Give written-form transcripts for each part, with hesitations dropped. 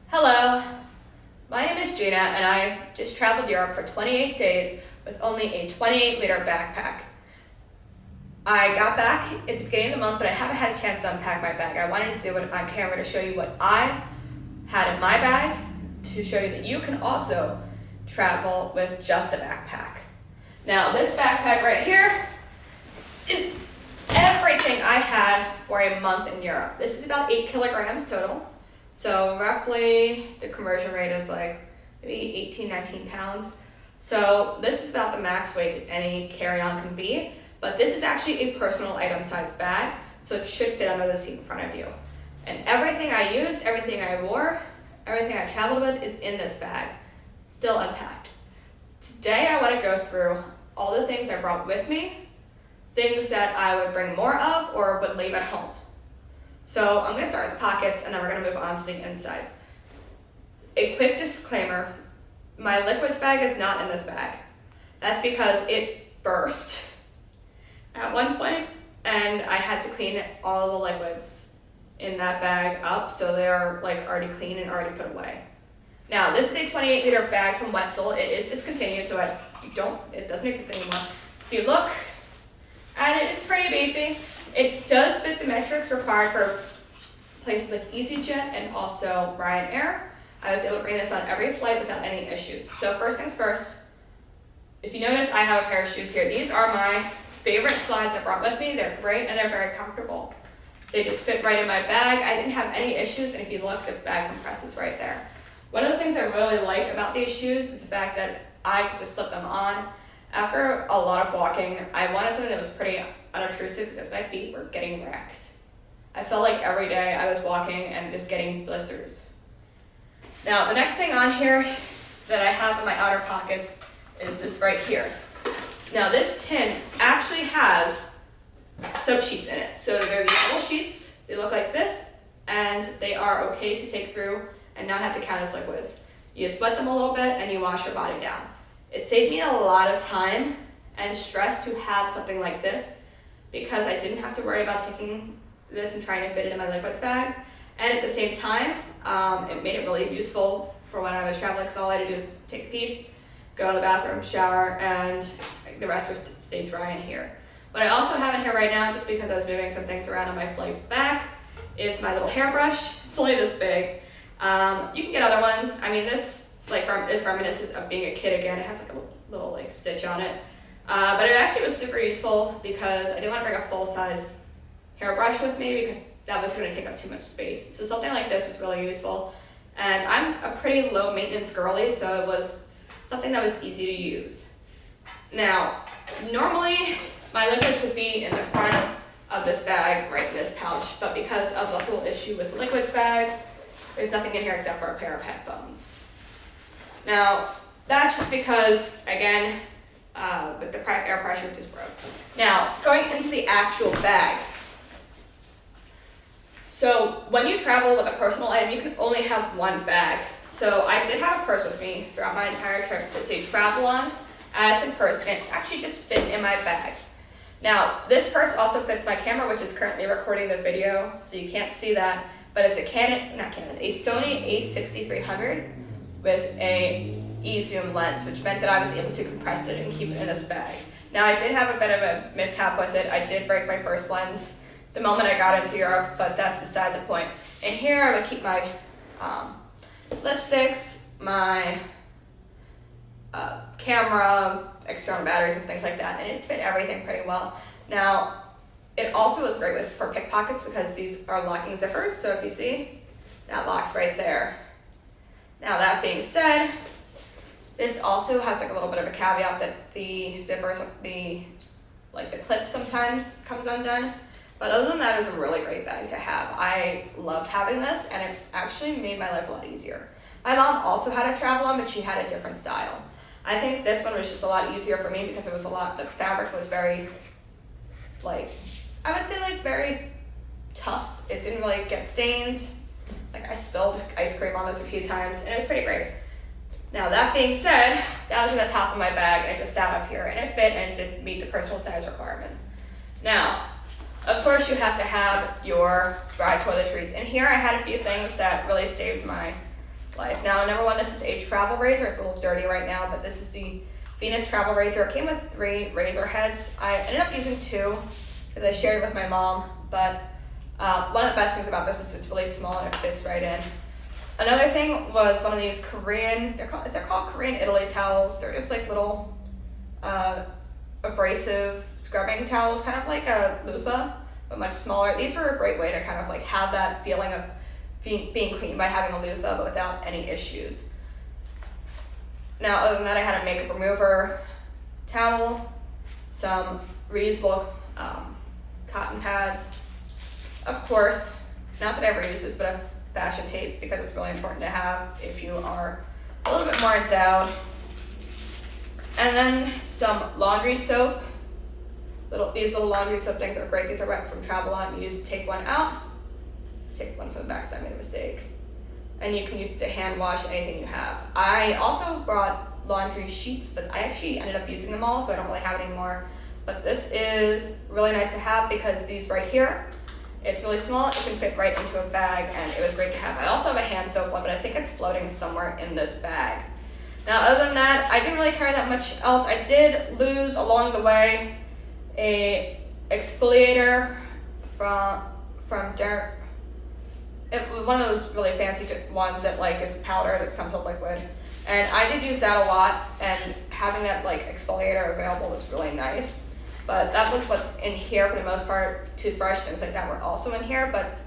Hello, my name is Gina and I just traveled Europe for 28 days with only a 28-liter backpack. I got back at the beginning of the month, but I haven't had a chance to unpack my bag. I wanted to do it on camera to show you what I had in my bag, to show you that you can also travel with just a backpack. Now this backpack right here is everything I had for a month in Europe. This is about 8 kilograms total. So roughly the conversion rate is like maybe 18, 19 pounds. So this is about the max weight that any carry-on can be, but this is actually a personal item size bag, so it should fit under the seat in front of you. And everything I used, everything I wore, everything I traveled with is in this bag, still unpacked. Today I want to go through all the things I brought with me, things that I would bring more of or would leave at home. So I'm going to start with the pockets and then we're going to move on to the insides. A quick disclaimer, my liquids bag is not in this bag. That's because it burst at one point and I had to clean all the liquids in that bag up so they're like already clean and already put away. Now this is a 28-liter bag from Wetzel. It is discontinued, so it doesn't exist anymore. If you look at it, it's pretty beefy. It does fit the metrics required for places like EasyJet and also Ryanair. I was able to bring this on every flight without any issues. So first things first, if you notice, I have a pair of shoes here. These are my favorite slides I brought with me. They're great and they're very comfortable. They just fit right in my bag. I didn't have any issues, and if you look, the bag compresses right there. One of the things I really like about these shoes is the fact that I could just slip them on. After a lot of walking, I wanted something that was pretty unobtrusive because my feet were getting wrecked. I felt like every day I was walking and just getting blisters. Now, the next thing on here that I have in my outer pockets is this right here. Now, this tin actually has soap sheets in it. So they're these little sheets, they look like this, and they are okay to take through and not have to count as liquids. You just wet them a little bit and you wash your body down. It saved me a lot of time and stress to have something like this because I didn't have to worry about taking this and trying to fit it in my liquids bag. And at the same time, it made it really useful for when I was traveling because all I had to do is take a piece, go to the bathroom, shower, and the rest would stay dry in here. What I also have in here right now, just because I was moving some things around on my flight back, is my little hairbrush. It's only this big. You can get other ones. I mean, this is reminiscent of being a kid again. It has like a little like stitch on it. But it actually was super useful because I didn't want to bring a full-sized hairbrush with me because that was going to take up too much space. So something like this was really useful. And I'm a pretty low maintenance girly, so it was something that was easy to use. Now, normally my liquids would be in the front of this bag, right in this pouch, but because of the whole issue with liquids bags, there's nothing in here except for a pair of headphones. Now, that's just because, again, with the air pressure just broke. Now, going into the actual bag. So when you travel with a personal item, you can only have one bag. So I did have a purse with me throughout my entire trip. It's a travel-on Addison purse, and it actually just fit in my bag. Now, this purse also fits my camera, which is currently recording the video, so you can't see that, but it's a a Sony a6300 with a e-zoom lens, which meant that I was able to compress it and keep it in this bag. Now, I did have a bit of a mishap with it. I did break my first lens the moment I got into Europe, but that's beside the point. And here I would keep my lipsticks, my camera, external batteries, and things like that, and it fit everything pretty well. Now, it also was great for pickpockets because these are locking zippers, so if you see, that locks right there. Now, that being said, this also has like a little bit of a caveat that the zippers, the clip sometimes comes undone. But other than that, it was a really great bag to have. I loved having this, and it actually made my life a lot easier. My mom also had a travel on, but she had a different style. I think this one was just a lot easier for me because the fabric was very, very tough. It didn't really get stains. I spilled ice cream on this a few times, and it was pretty great. Now, that being said, that was in the top of my bag, and it just sat up here, and it fit and did meet the personal size requirements. Now, of course you have to have your dry toiletries. And here I had a few things that really saved my life. Now, number one, this is a travel razor. It's a little dirty right now, but this is the Venus travel razor. It came with 3 razor heads. I ended up using 2 because I shared it with my mom, but one of the best things about this is it's really small and it fits right in. Another thing was one of these Korean, they're called Korean Italy towels. They're just like little abrasive scrubbing towels, kind of like a loofah, but much smaller. These were a great way to kind of like have that feeling of being clean by having a loofah, but without any issues. Now, other than that, I had a makeup remover towel, some reusable cotton pads. Of course, not that I ever use this, but a fashion tape because it's really important to have if you are a little bit more endowed. And then some laundry soap. These little laundry soap things are great. These are right from Travelon. You just take one out, take one from the back because I made a mistake. And you can use it to hand wash anything you have. I also brought laundry sheets, but I actually ended up using them all, so I don't really have any more. But this is really nice to have because these right here, it's really small, it can fit right into a bag, and it was great to have. I also have a hand soap one, but I think it's floating somewhere in this bag. Now, other than that, I didn't really carry that much else. I did lose along the way a exfoliator from Dirt. It was one of those really fancy ones that like is powder that becomes a liquid. And I did use that a lot, and having that like exfoliator available was really nice. But that was what's in here for the most part. Toothbrush, things like that were also in here, but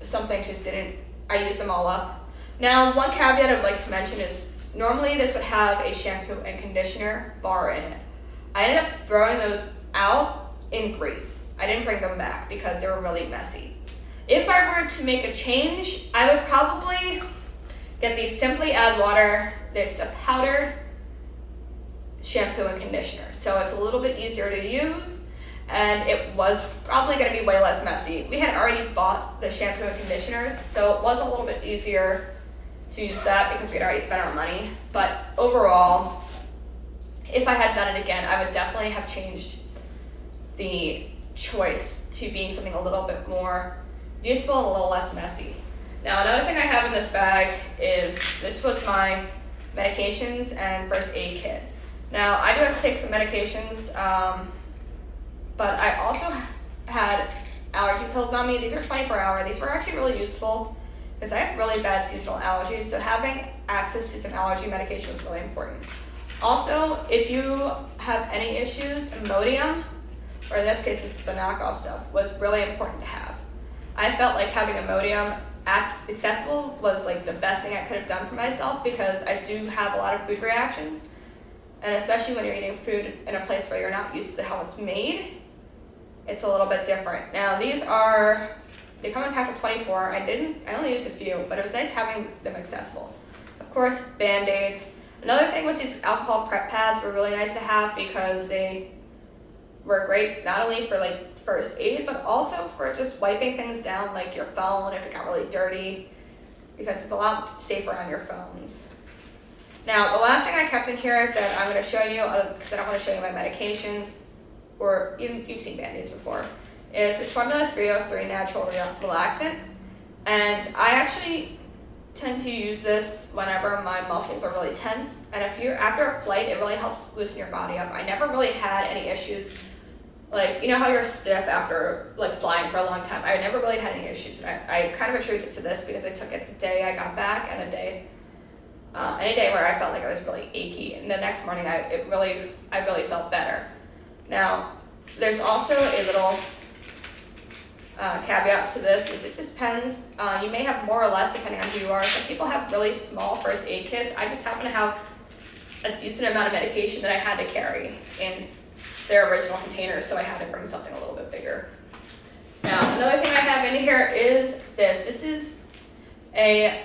some things just didn't, I used them all up. Now, one caveat I would like to mention is normally this would have a shampoo and conditioner bar in it. I ended up throwing those out in Greece. I didn't bring them back because they were really messy. If I were to make a change, I would probably get the Simply Add Water. It's a powdered shampoo and conditioner. So it's a little bit easier to use, and it was probably going to be way less messy. We had already bought the shampoo and conditioners, so it was a little bit easier to use that because we had already spent our money. But overall, if I had done it again, I would definitely have changed the choice to being something a little bit more useful and a little less messy. Now, another thing I have in this bag is, this was my medications and first aid kit. Now, I do have to take some medications, but I also had allergy pills on me. These are 24-hour. These were actually really useful because I have really bad seasonal allergies, so having access to some allergy medication was really important. Also, if you have any issues, Imodium, or in this case, this is the knockoff stuff, was really important to have. I felt like having Imodium accessible was like the best thing I could have done for myself because I do have a lot of food reactions. And especially when you're eating food in a place where you're not used to how it's made, it's a little bit different. Now they come in a pack of 24. I only used a few, but it was nice having them accessible. Of course, Band-Aids. Another thing was these alcohol prep pads were really nice to have because they were great not only for like first aid, but also for just wiping things down like your phone if it got really dirty, because it's a lot safer on your phones. Now, the last thing I kept in here that I'm going to show you, because I don't want to show you my medications, or you've seen Band-Aids before, is this Formula 303 Natural Relaxant. And I actually tend to use this whenever my muscles are really tense. And after a flight, it really helps loosen your body up. I never really had any issues. Like, you know how you're stiff after like flying for a long time? I never really had any issues. And I kind of attribute it to this because I took it the day I got back and any day where I felt like I was really achy, and the next morning I really felt better. Now, there's also a little caveat to this, is it just depends. You may have more or less depending on who you are. Some people have really small first aid kits. I just happen to have a decent amount of medication that I had to carry in their original containers, so I had to bring something a little bit bigger. Now, another thing I have in here is this. This is a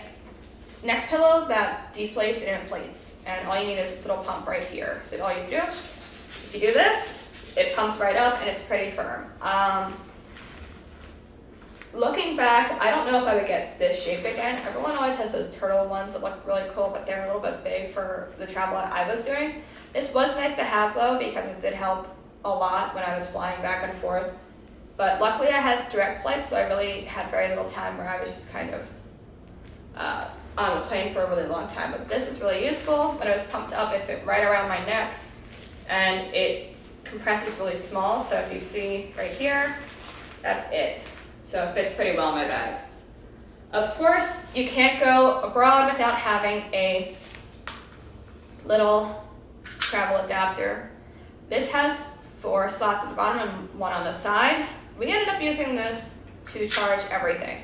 neck pillow that deflates and inflates, and all you need is this little pump right here. So all you have to do, if you do this, it pumps right up and it's pretty firm. Looking back, I don't know if I would get this shape again. Everyone always has those turtle ones that look really cool, but they're a little bit big for the travel that I was doing. This was nice to have though, because it did help a lot when I was flying back and forth. But luckily I had direct flights, so I really had very little time where I was just kind of on the plane for a really long time. But this was really useful. When I was pumped up, it fit right around my neck, and it compresses really small. So if you see right here, that's it. So it fits pretty well in my bag. Of course, you can't go abroad without having a little travel adapter. This has 4 slots at the bottom and 1 on the side. We ended up using this to charge everything.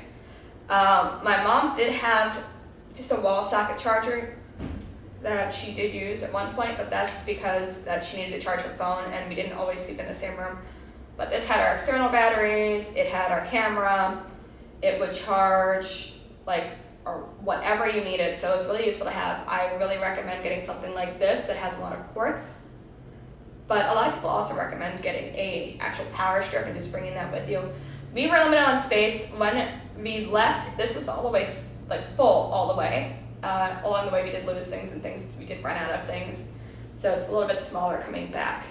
My mom did have just a wall socket charger that she did use at one point, but that's just because that she needed to charge her phone and we didn't always sleep in the same room. But this had our external batteries, it had our camera, it would charge or whatever you needed, so it's really useful to have. I really recommend getting something like this that has a lot of ports, but a lot of people also recommend getting a actual power strip and just bringing that with you. We were limited on space. When we left, this was all the way, full all the way. Along the way we did lose things and things, we did run out of things, so it's a little bit smaller coming back.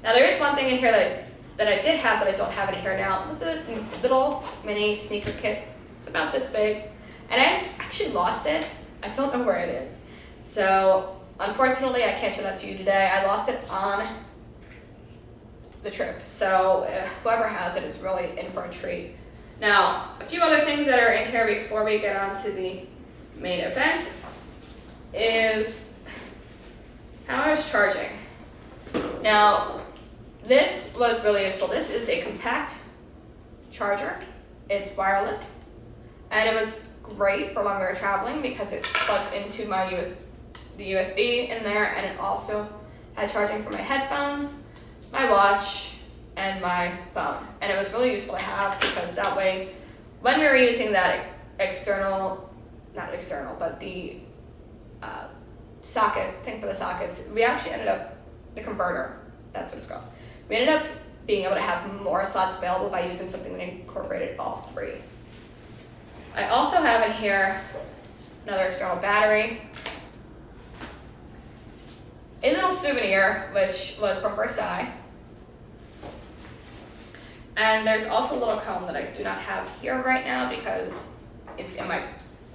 Now there is one thing in here that I did have that I don't have in here now. It was a little mini sneaker kit. It's about this big, and I actually lost it. I don't know where it is. So unfortunately I can't show that to you today. I lost it on the trip, so whoever has it is really in for a treat. Now, a few other things that are in here before we get on to the main event is how I was charging. Now, this was really useful. This is a compact charger. It's wireless, and it was great for when we were traveling because it plugged into the USB in there, and it also had charging for my headphones, my watch, and my phone. And it was really useful to have because that way, when we were using that the socket thing for the sockets, we actually ended up, the converter, that's what it's called. We ended up being able to have more slots available by using something that incorporated all 3. I also have in here another external battery, a little souvenir, which was from Versailles. And there's also a little comb that I do not have here right now because it's in my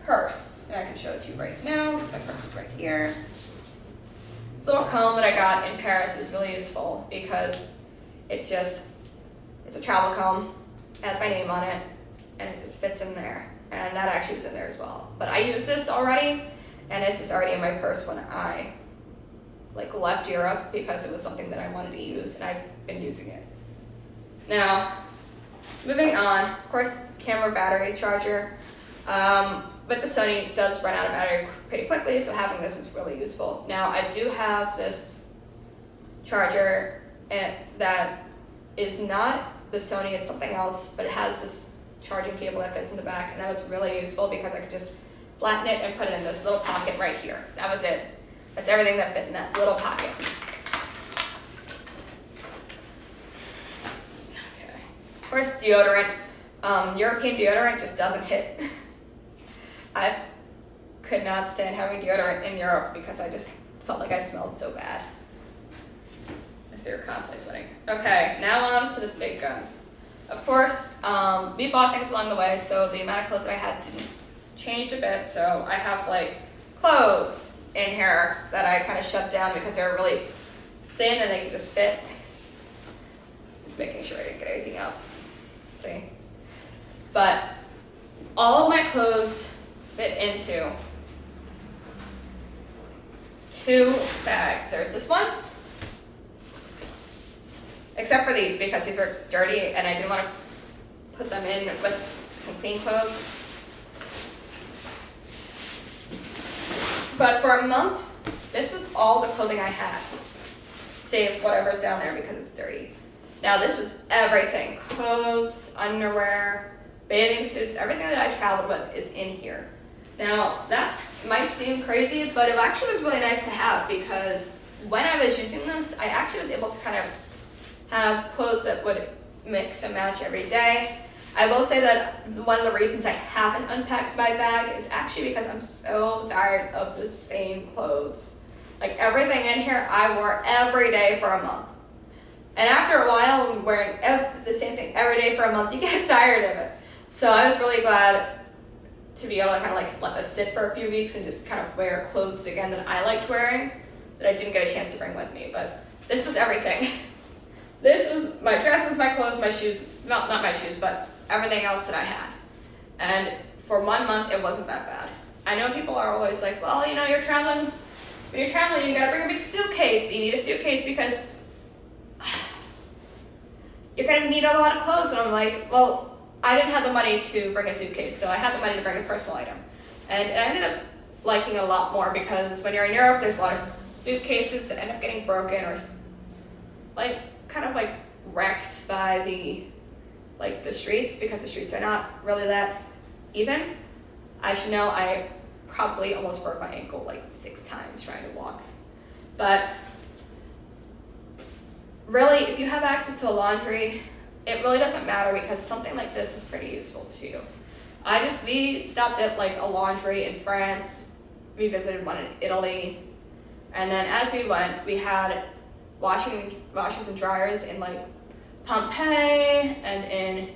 purse. And I can show it to you right now. My purse is right here. This little comb that I got in Paris is really useful because it's a travel comb, it has my name on it, and it just fits in there. And that actually is in there as well. But I use this already, and this is already in my purse when I left Europe because it was something that I wanted to use, and I've been using it. Now, moving on, of course, camera battery charger. But the Sony does run out of battery pretty quickly, so having this is really useful. Now, I do have this charger that is not the Sony, it's something else, but it has this charging cable that fits in the back, and that was really useful because I could just flatten it and put it in this little pocket right here. That was it. That's everything that fit in that little pocket. Okay. Of course, deodorant. European deodorant just doesn't hit. I could not stand having deodorant in Europe because I just felt like I smelled so bad. So you're constantly sweating. Okay, now on to the big guns. Of course, we bought things along the way, so the amount of clothes that I had changed a bit. So I have clothes in here that I kind of shoved down because they're really thin and they can just fit. Just making sure I didn't get anything out. See? But all of my clothes fit into 2 bags. There's this one, except for these because these were dirty and I didn't want to put them in with some clean clothes. But for a month, this was all the clothing I had, save whatever's down there because it's dirty. Now this was everything, clothes, underwear, bathing suits, everything that I traveled with is in here. Now that might seem crazy, but it actually was really nice to have because when I was using this, I actually was able to kind of have clothes that would mix and match every day. I will say that one of the reasons I haven't unpacked my bag is actually because I'm so tired of the same clothes. Everything in here I wore every day for a month. And after a while, when wearing the same thing every day for a month, you get tired of it. So I was really glad to be able to kind of like let this sit for a few weeks and just kind of wear clothes again that I liked wearing, that I didn't get a chance to bring with me. But this was everything. This was my dresses, my clothes, my shoes, not my shoes, but everything else that I had. And for 1 month, it wasn't that bad. I know people are always like, well, you know, you're traveling. When you're traveling, you gotta bring a big suitcase. You need a suitcase because you're gonna need a lot of clothes. And I'm like, well, I didn't have the money to bring a suitcase, so I had the money to bring a personal item. And I ended up liking it a lot more because when you're in Europe, there's a lot of suitcases that end up getting broken or like kind of like wrecked by the streets, because the streets are not really that even. I should know I probably almost broke my ankle like 6 times trying to walk. But really, if you have access to a laundry, it really doesn't matter because something like this is pretty useful to you. We stopped at like a laundry in France, we visited one in Italy, and then as we went, we had washers and dryers in like Pompeii and in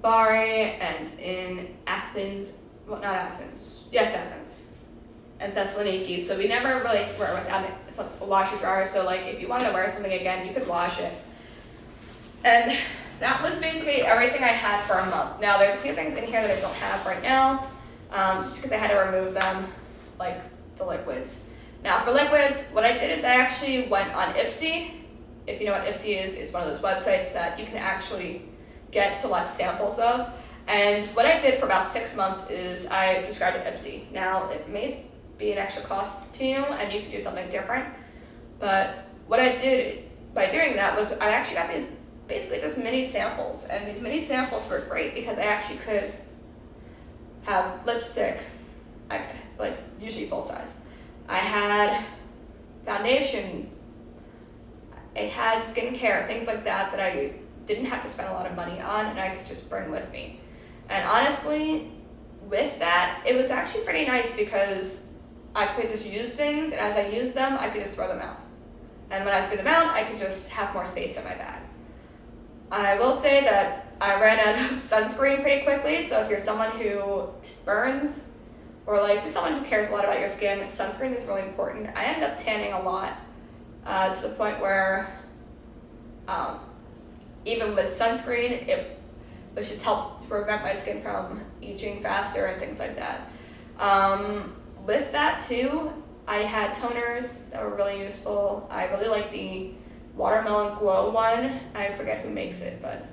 Bari and in Athens, well, not Athens, yes, Athens, and Thessaloniki. So we never really were without a washer dryer. So like if you wanted to wear something again, you could wash it. And that was basically everything I had for a month. Now there's a few things in here that I don't have right now, just because I had to remove them, like the liquids. Now for liquids, what I did is I actually went on Ipsy. If you know what Ipsy is, it's one of those websites that you can actually get to collect samples of. And what I did for about 6 months is I subscribed to Ipsy. Now it may be an extra cost to you and you can do something different, but what I did by doing that was I actually got these basically just mini samples, and these mini samples were great because I actually could have lipstick, like usually full size. I had foundation, I had skincare, things like that that I didn't have to spend a lot of money on and I could just bring with me. And honestly, with that, it was actually pretty nice because I could just use things, and as I used them, I could just throw them out. And when I threw them out, I could just have more space in my bag. I will say that I ran out of sunscreen pretty quickly, so if you're someone who burns or like just someone who cares a lot about your skin, sunscreen is really important. I ended up tanning a lot to the point where even with sunscreen, it was just helped to prevent my skin from aging faster and things like that. With that too, I had toners that were really useful. I really like the Watermelon Glow one. I forget who makes it, but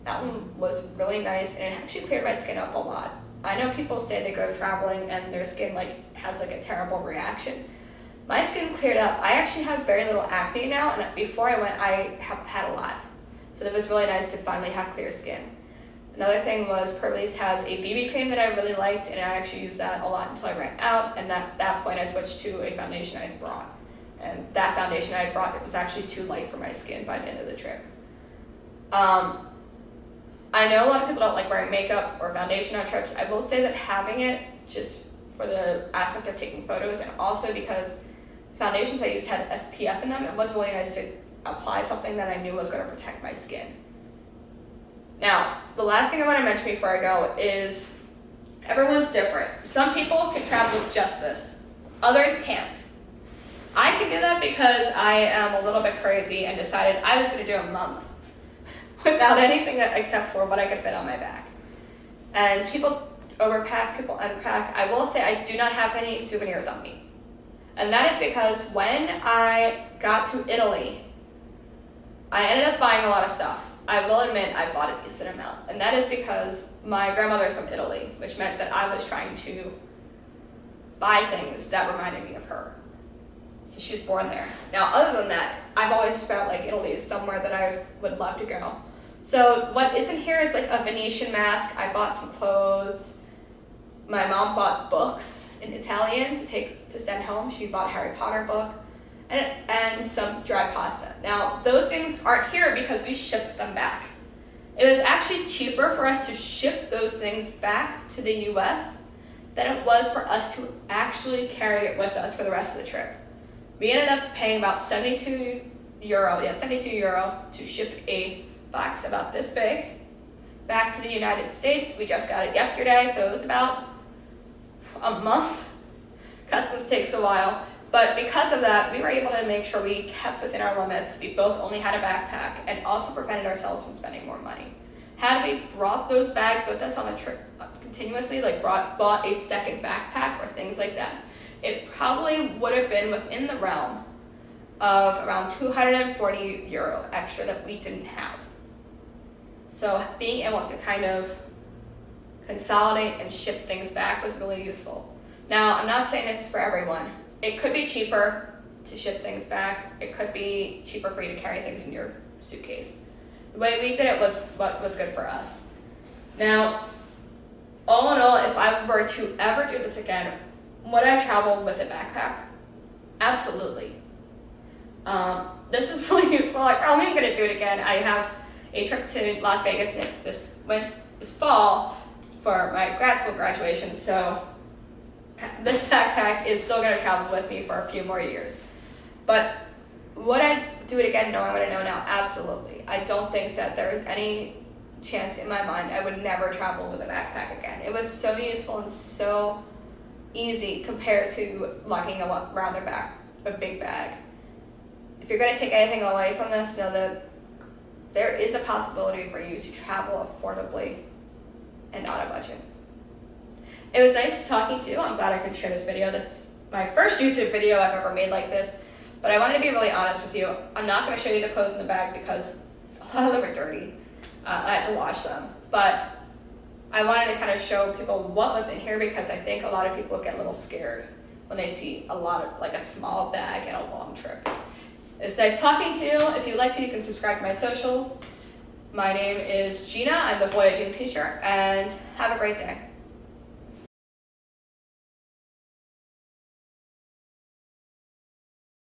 that one was really nice and it actually cleared my skin up a lot. I know people say they go traveling and their skin has a terrible reaction. My skin cleared up. I actually have very little acne now, and before I went, I have had a lot. So it was really nice to finally have clear skin. Another thing was Purley's has a BB cream that I really liked, and I actually used that a lot until I ran out, and at that point I switched to a foundation I had brought. And that foundation I had brought, it was actually too light for my skin by the end of the trip. I know a lot of people don't like wearing makeup or foundation on trips. I will say that having it, just for the aspect of taking photos, and also because foundations I used had SPF in them, it was really nice to apply something that I knew was going to protect my skin. Now, the last thing I want to mention before I go is everyone's different. Some people can travel with just this. Others can't. I can do that because I am a little bit crazy and decided I was going to do a month without anything except for what I could fit on my back. And people overpack, people unpack. I will say I do not have any souvenirs on me. And that is because when I got to Italy, I ended up buying a lot of stuff. I will admit I bought a decent amount. And that is because my grandmother's from Italy, which meant that I was trying to buy things that reminded me of her. So she was born there. Now, other than that, I've always felt like Italy is somewhere that I would love to go. So what isn't here is like a Venetian mask. I bought some clothes. My mom bought books in Italian to send home. She bought a Harry Potter book and some dry pasta. Now, those things aren't here because we shipped them back. It was actually cheaper for us to ship those things back to the US than it was for us to actually carry it with us for the rest of the trip. We ended up paying about 72 euro, yeah, 72 euro to ship a box about this big back to the United States. We just got it yesterday, so it was about a month. Customs takes a while, but because of that, we were able to make sure we kept within our limits. We both only had a backpack and also prevented ourselves from spending more money. Had we brought those bags with us on the trip continuously, like bought a second backpack or things like that, it probably would have been within the realm of around 240 euro extra that we didn't have. So being able to kind of consolidate and ship things back was really useful. Now, I'm not saying this is for everyone. It could be cheaper to ship things back. It could be cheaper for you to carry things in your suitcase. The way we did it was what was good for us. Now, all in all, if I were to ever do this again, would I travel with a backpack? Absolutely. This is really useful. I'm probably going to do it again. I have a trip to Las Vegas this fall for my grad school graduation, so this backpack is still going to travel with me for a few more years. But would I do it again? No, I'm going to know now. Absolutely. I don't think that there is any chance in my mind I would never travel with a backpack again. It was so useful and so easy compared to lugging around a big bag. If you're going to take anything away from this, know that there is a possibility for you to travel affordably and on a budget. It was nice talking to you. I'm glad I could share this video. This is my first YouTube video I've ever made like this, but I wanted to be really honest with you. I'm not going to show you the clothes in the bag because a lot of them are dirty. I had to wash them, but I wanted to kind of show people what was in here because I think a lot of people get a little scared when they see a lot of, like, a small bag and a long trip. It's nice talking to you. If you'd like to, you can subscribe to my socials. My name is Gina. I'm the voyaging teacher, and have a great day.